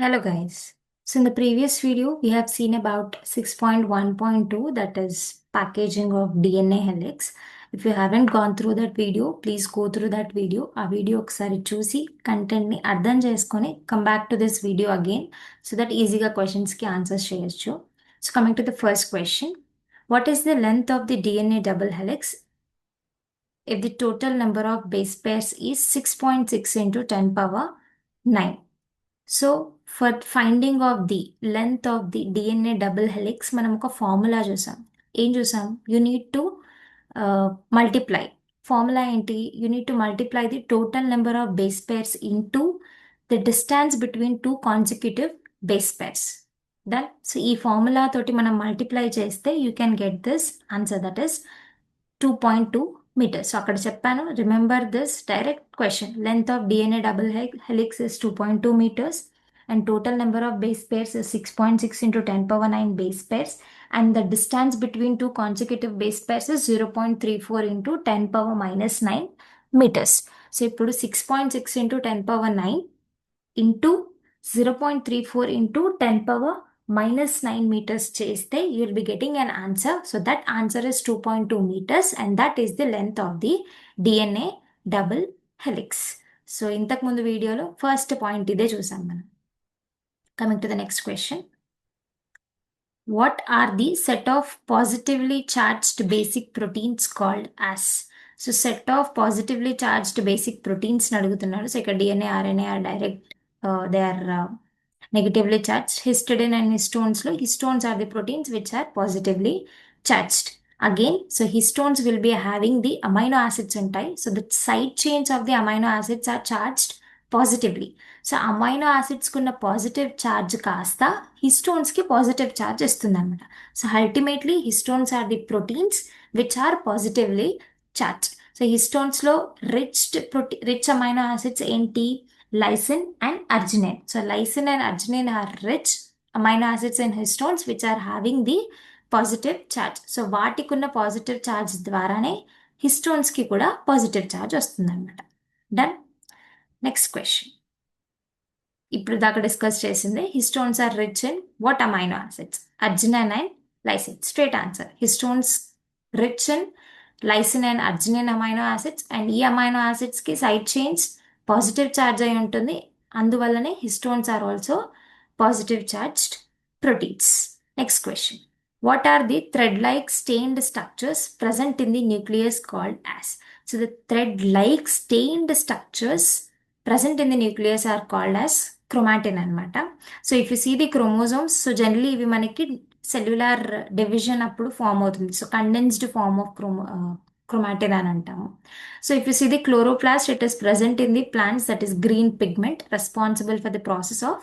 Hello guys. So in the previous video, we have seen about 6.1.2, that is packaging of DNA helix. If you haven't gone through that video, please go through that video. ఆ video ఒకసారి చూసి కంటెంట్ని అర్థం చేసుకొని come back to this video again so that ఈజీగా క్వశ్చన్స్కి answers చేయొచ్చు. So coming to the first question, what is the length of the DNA double helix if the total number of base pairs is 6.6 into 10 power 9? So for finding of the length of the DNA double helix మనం ఒక formula చూసాం. ఏం చూసాం? You need to multiply. Formula ఏంటి? You need to multiply the total number of base pairs into the distance between two consecutive base pairs. Done. So ఈ formula తోటి మనం multiply చేస్తే you can get this answer, that is 2.2 meters. So అక్కడ చెప్పాను, remember this direct question. Length of DNA double helix is 2.2 meters and total number of base pairs is 6.6 into 10 power 9 base pairs, and the distance between two consecutive base pairs is 0.34 into 10 power minus 9 meters. So ఇప్పుడు 6.6 into 10 power 9 into 0.34 into 10 power minus 9 meters చేస్తే you will be getting an answer. So that answer is 2.2 meters and that is the length of the DNA double helix. So ఇంతకు ముందు వీడియోలో first point ఇదే చూసాం మనం. Coming to the next question. What are the set of positively charged basic proteins called as? So set of positively charged basic proteins అడుగుతున్నాడు. So ఇక్కడ DNA, RNA are direct, they are negatively charged. Histidine and histones lo, histones are the proteins which are positively charged. Again, so histones will be having the amino acids ఉంటాయి. So the side chains of the amino acids are charged positively. So amino యాసిడ్స్కి ఉన్న positive charge కాస్త హిస్టోన్స్కి positive charge ఇస్తుంది అనమాట. So ultimately histones are the proteins which are positively charge. So హిస్టోన్స్లో rich amino acids ఏంటి? Lysine and arginine. So lysine and arginine are rich amino acids in histones which are having the positive charge. So వాటికి ఉన్న positive charge ద్వారానే హిస్టోన్స్కి కూడా positive charge వస్తుంది అనమాట. Done. Next question. ఇప్పుడు దాకా డిస్కస్ చేసింది histones are rich in what amino acids? Arginine and lysine. Straight answer. Histones rich in lysine and arginine amino acids, and ఈ అమైనో యాసిడ్స్కి సైడ్ చైన్స్ పాజిటివ్ ఛార్జ్ అయి ఉంటుంది. అందువల్లనే histones are also positive charged proteins. Next question. What are the thread like stained structures present in the nucleus called as? So the thread like stained structures present in the nucleus are called as chromatin అనమాట. So if you see the chromosomes, so generally ఇవి మనకి cellular division అప్పుడు form అవుతుంది. So condensed form of chromatin అని అంటాము. So if you see the chloroplast, it is present in the plants, that is green pigment responsible for the process of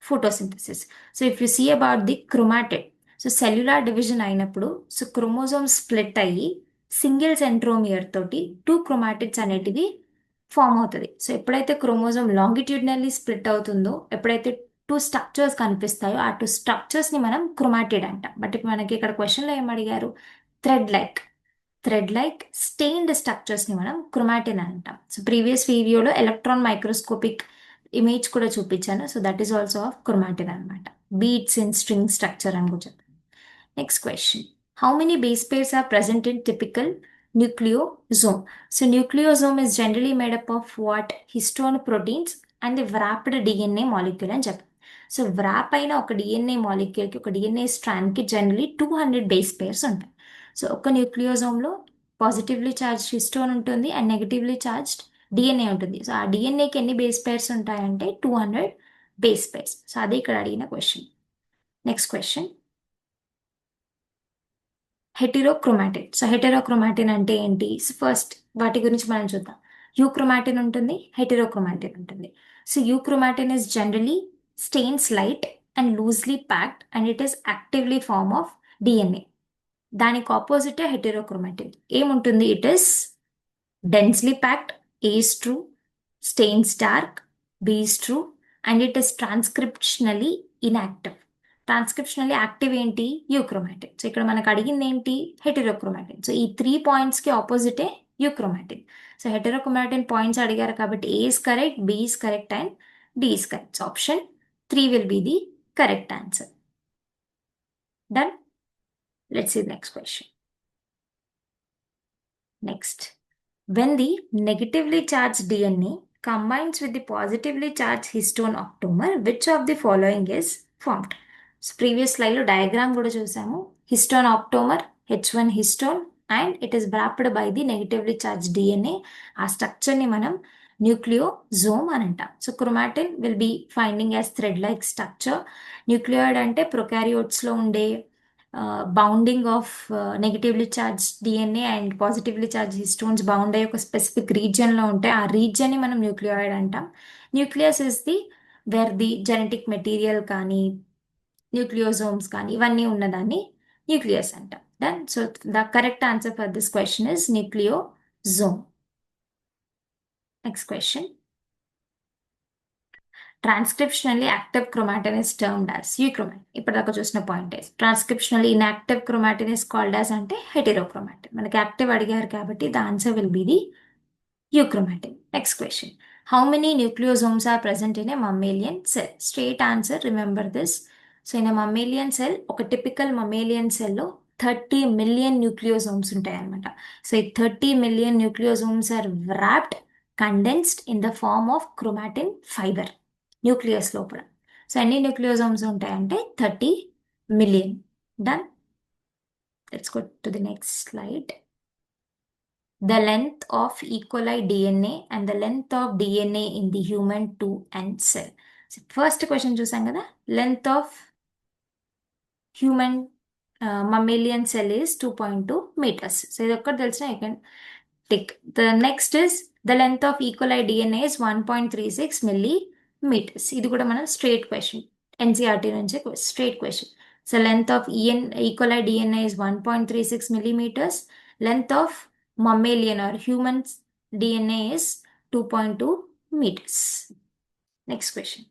photosynthesis. So if you see about the chromatid, so cellular division అయినప్పుడు so chromosome split అయ్యి single centromere తోటి 2 chromatids అనేటివి form అవుతుంది. So ఎప్పుడైతే chromosome longitudinally split అవుతుందో, ఎప్పుడైతే 2 structures కనిపిస్తాయో ఆ 2 స్ట్రక్చర్స్ని మనం క్రోమాటిడ్ అంటాం. బట్ ఇప్పుడు మనకి ఇక్కడ క్వశ్చన్లో ఏం అడిగారు? థ్రెడ్ లైక్ స్టెయిన్డ్ స్ట్రక్చర్స్ని మనం క్రోమాటిన్ అంటాం. సో ప్రీవియస్ వీడియోలో ఎలక్ట్రాన్ మైక్రోస్కోపిక్ ఇమేజ్ కూడా చూపించాను. So that is also of chromatin అనమాట. బీట్స్ ఇన్ స్ట్రింగ్ స్ట్రక్చర్ అని కూడా చెప్పాను. Next question. How many base pairs are present in typical nucleosome? So nucleosome is generally made up of what? Histone proteins and the wrapped DNA molecule అని చెప్పాం. So wrap అయిన ఒక DNA మాలిక్యూల్కి, ఒక DNA స్ట్రాండ్కి generally 200 base pairs ఉంటాయి. So ఒక న్యూక్లియోజోమ్లో positively charged histone ఉంటుంది and negatively charged DNA ఉంటుంది. So ఆ డిఎన్ఏకి ఎన్ని బేస్ పేర్స్ ఉంటాయంటే 200 బేస్ పేర్స్. సో అదే ఇక్కడ అడిగిన question. Next question. Heterochromatin. So heterochromatin అంటే ఏంటి? సో ఫస్ట్ వాటి గురించి మనం చూద్దాం. యూక్రోమాటిన్ ఉంటుంది, హెటెరోక్రోమాటిన్ ఉంటుంది. So euchromatin is generally stains light and loosely packed and it is actively form of DNA. దానికి ఆపోజిట్ హెటెరోక్రోమాటిన్ ఏముంటుంది? It is densely packed, A is true, stains dark, B is true, and it is transcriptionally inactive. Transcriptionally active ఏంటి? Euchromatin. So ఇక్కడ మనకు అడిగింది ఏంటి? Heterochromatin. So ఈ 3 పాయింట్స్కి ఆపోజిటే యూక్రోమాటిన్. సో హెటెరోక్రోమాటిన్ పాయింట్స్ అడిగారు కాబట్టి A is correct, B is correct and D is correct. So option 3 will be the correct answer. Done? Let's see the next question. Next. When the negatively charged DNA combines with the positively charged histone octamer, which of the following is formed? So previous slide లో diagram కూడా చూసాము. Histone octamer, H1 histone, and it is wrapped by the negatively charged DNA. ఆ structure ని మనం nucleosome అని అంటాం. So chromatin will be finding as thread like structure. Nucleoid అంటే ప్రొకారియోట్స్లో ఉండే bounding of negatively charge DNA and positively charge histones bound అయ్యి ఒక specific రీజియన్లో ఉంటాయి. ఆ రీజియన్ని మనం న్యూక్లియాయిడ్ అంటాం. Nucleus is the where the genetic material కానీ న్యూక్లియోజోమ్స్ కానీ ఇవన్నీ ఉన్నదాన్ని న్యూక్లియస్ అంటాం. Then so the correct answer for this question is nucleosome. Next question. Transcriptionally active chromatin is termed as euchromatin. ఇప్పటిదాకా చూసిన point transcriptionally inactive chromatin is called as అంటే heterochromatin. మనకి active అడిగారు కాబట్టి the answer will be the euchromatin. Next question. How many nucleosomes are present in a mammalian cell? Straight answer, remember this. So in a mammalian cell, ఒక typical mammalian cell లో 30 million nucleosomes ఉంటాయి అన్నమాట. So ఈ 30 million nucleosomes are wrapped, condensed in the form of chromatin fiber. Nucleus లోపల. So ఎన్ని nucleosomes ఉంటాయంటే 30 million. Done. Let's go to the next slide. The length of E. coli DNA and the length of DNA in the human 2N cell. So first question చూసాం కదా, length of human mammalian cell is 2.2 meters. So ఇది ఒక్కటి తెలిసిన you can tick. The next is the length of E. coli DNA is 1.36 millimeters. ఇది కూడా మన straight question, NCERT నుంచి straight question. So length of E. coli DNA is 1.36 millimeters. Length of mammalian or human DNA is 2.2 meters. Next question.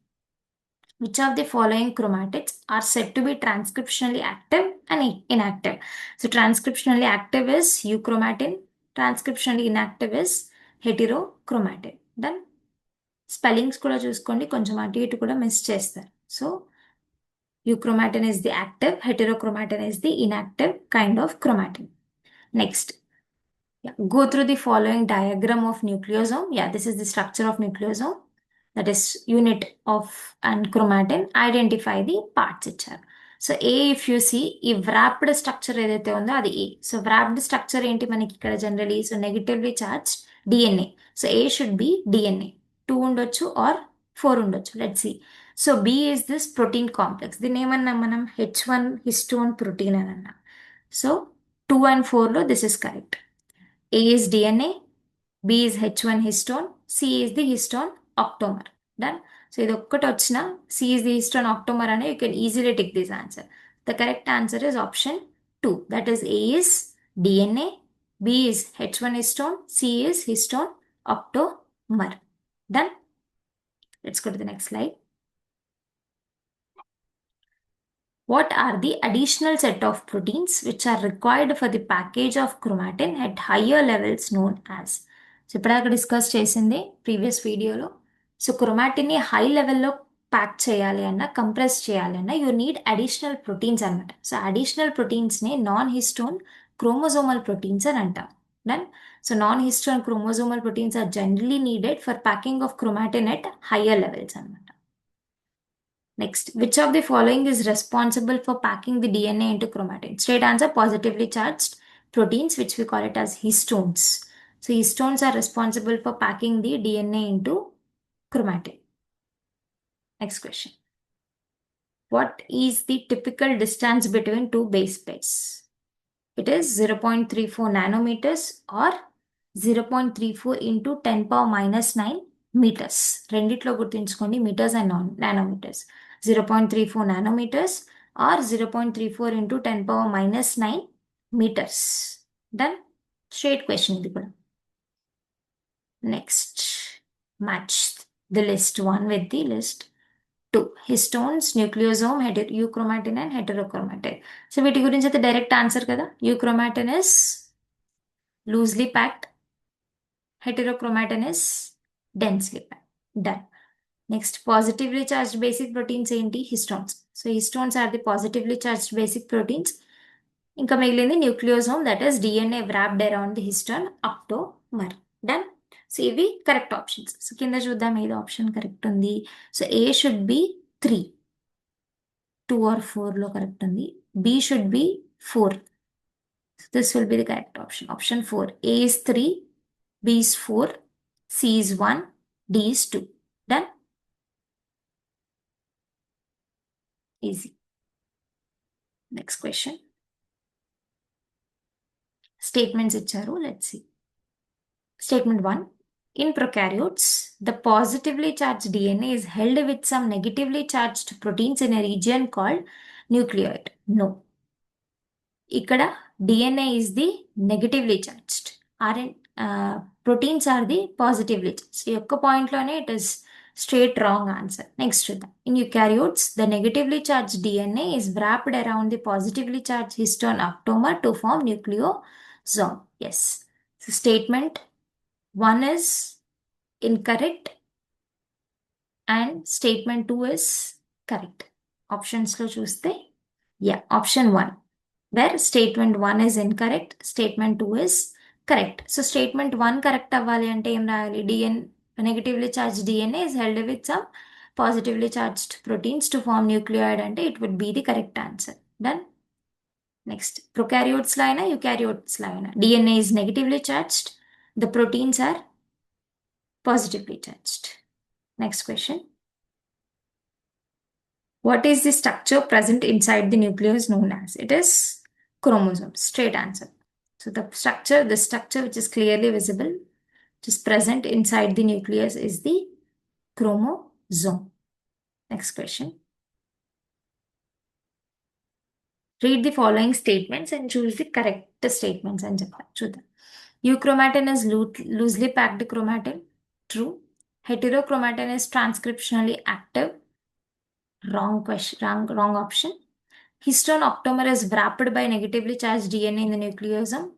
Which of the following chromatids are said to be transcriptionally active and inactive? So transcriptionally active is euchromatin. Transcriptionally inactive is heterochromatin. Done. Spellings కూడా చూసుకోండి, కొంచెం అటు ఇటు కూడా miss చేస్తారు. So euchromatin is the active, heterochromatin is the inactive kind of chromatin. Next. Go through the following diagram of nucleosome. This is the structure of nucleosome. That is unit of and chromatin. Identify the parts ఇచ్చారు. So A, if you see, ఈ wrapped structure ఏదైతే ఉందో అది A. So wrapped structure ఏంటి మనకి ఇక్కడ generally? So negatively charged DNA. So A should be DNA. 2 ఉండొచ్చు are 4 ఉండొచ్చు. Let's see. So B is this protein complex. దీన్ని ఏమన్నాం మనం? H1 histone protein అని అన్నాం. So 2 and 4లో this is correct. A is DNA, B is H1 histone, C is the histone octamer. Done. So ఇది ఒక్కటి వచ్చిన C is the histone octamer అనే you can easily tick this answer. The correct answer is option 2. That is A is DNA, B is H1 histone, C is histone octamer. Done. Let's go to the next slide. What are the additional set of proteins which are required for the package of chromatin at higher levels known as? So ఇప్పుడు discuss చేసింది previous వీడియోలో. So క్రోమాటిన్ని high లెవెల్లో pack చేయాలి అన్న, compress చేయాలి అన్న, you need additional proteins అనమాట. సో అడిషనల్ ప్రోటీన్స్ని నాన్ హిస్టోన్ క్రోమోజోమల్ ప్రోటీన్స్ అని అంటాం. Done. So non histone chromosomal proteins are generally needed for packing of chromatin at higher levels అనమాట. Next, which of the following is responsible for packing the DNA into chromatin? Straight answer, positively charged proteins, which we call it as histones. So histones are responsible for packing the DNA into chromatin. Next question. What is the typical distance between two base pairs? It is 0.34 nanometers or 0.34 into 10 power minus 9 meters. రెండిట్లో గుర్తుంచుకోండి, meters and nanometers. 0.34 nanometers or 0.34 into 10 power minus 9 meters. Done. Straight question ఇది కూడా. Next, match the list 1 with the list 2. Histones, nucleosome, euchromatin and heterochromatin. So వీటి గురించి అయితే direct answer కదా. Euchromatin is loosely packed, heterochromatin is densely packed. Done. Next, positively charged basic proteins ఏంటి? Histones. So histones are the positively charged basic proteins. ఇంకా మిగిలింది nucleosome, that is DNA wrapped around the histone aptamer. Done. So ఇవి correct options. So కింద చూద్దాం ఏది option correct ఉంది. So A should be 3, 2 or 4లో correct ఉంది. B should be 4. So this will be the correct option. Option 4. A is 3, B is 4, C is 1, D is 2. Done? Easy. Next question. Statements ఇచ్చారు. Let's see. Statement 1. In prokaryotes, the positively charged DNA is held with some negatively charged proteins in a region called nucleoid. No. ఇక్కడ DNA is the negatively charged. Proteins are the positively charged. ఈ యొక్క పాయింట్లోనే it is straight wrong answer. Next చూద్దాం. In eukaryotes, the negatively charged DNA is wrapped around the positively charged histone aptamer to form nucleosome. Yes. So statement 1 is incorrect and statement 2 is correct. Options లో చూస్తే option 1, where statement 1 is incorrect, statement 2 is correct. So statement 1 correct అవ్వాలి అంటే ఏం రాయాలి? Negatively charged DNA is held with some positively charged proteins to form nucleoid అంటే it would be the correct answer. Done. Next, prokaryotes లో అయినా eukaryotes లో అయినా DNA is negatively charged, the proteins are positively charged. Next question. What is the structure present inside the nucleus known as? It is chromosomes. Straight answer. So the structure which is clearly visible, which is present inside the nucleus, is the chromosome. Next question. Read the following statements and choose the correct statements and chudda. Euchromatin is loosely packed chromatin. True. Heterochromatin is transcriptionally active. Wrong question. Wrong option. Histone octamer is wrapped by negatively charged DNA in the nucleosome.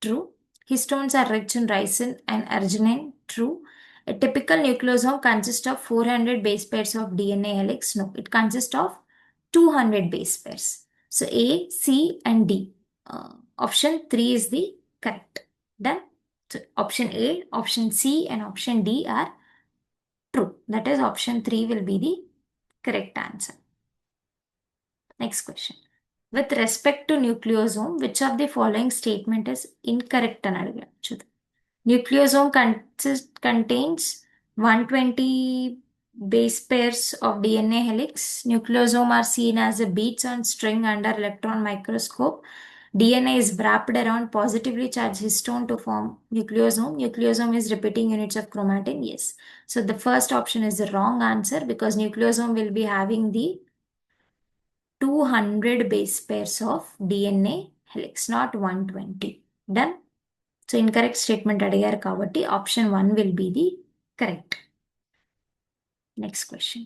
True. Histones are rich in ricin and arginine. True. A typical nucleosome consists of 400 base pairs of DNA helix. No, it consists of 200 base pairs. So A, C and D. Option 3 is the correct. Done. So option A, option C and option D are true. That is option 3 will be the correct answer. Next question. With respect to nucleosome, which of the following statement is incorrect? Nucleosome contains 120 base pairs of DNA helix. Nucleosome are seen as a beads on string under electron microscope. DNA is wrapped around positively charged histone to form nucleosome. Nucleosome is repeating units of chromatin. Yes. So the first option is the wrong answer because nucleosome will be having the 200 base pairs of DNA helix, not 120. Done. So incorrect statement adigaru kabatti option 1 will be the correct. Next question.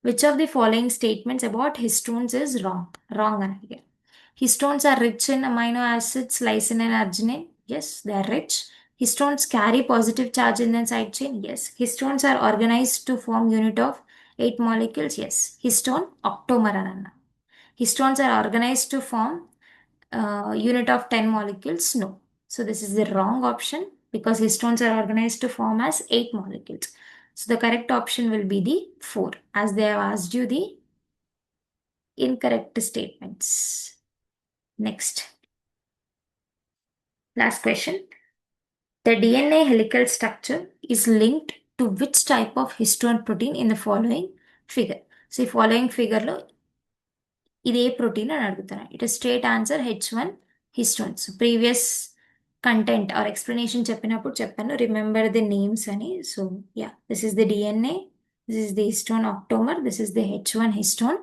Which of the following statements about histones is wrong? Wrong anadigaru. Histones are rich in amino acids lysine and arginine. Yes, they are rich. Histones carry positive charge in the side chain. Yes. Histones are organized to form unit of 8 molecules. Yes. Histone octamer ananna. Histones are organized to form unit of 10 molecules. No. So this is the wrong option because histones are organized to form as 8 molecules. So the correct option will be the 4 as they have asked you the incorrect statements. Next. Last question. The DNA helical structure is linked to which type of histone protein in the following figure? So the following figure lo ఇదే protein అని అడుగుతాను. It is straight answer H1 histones. Previous content or explanation చెప్పినప్పుడు చెప్పాను remember the names అని. So yeah, this is the DNA, this is the histone octamer, this is the H1 histone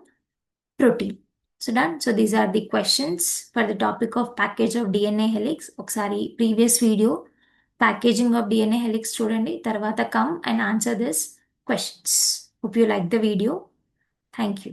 protein. So done. So these are the questions for the topic of package of DNA helix. ఒకసారి previous video packaging of DNA helix చూడండి, తర్వాత come and answer this questions. Hope you like the video. Thank you.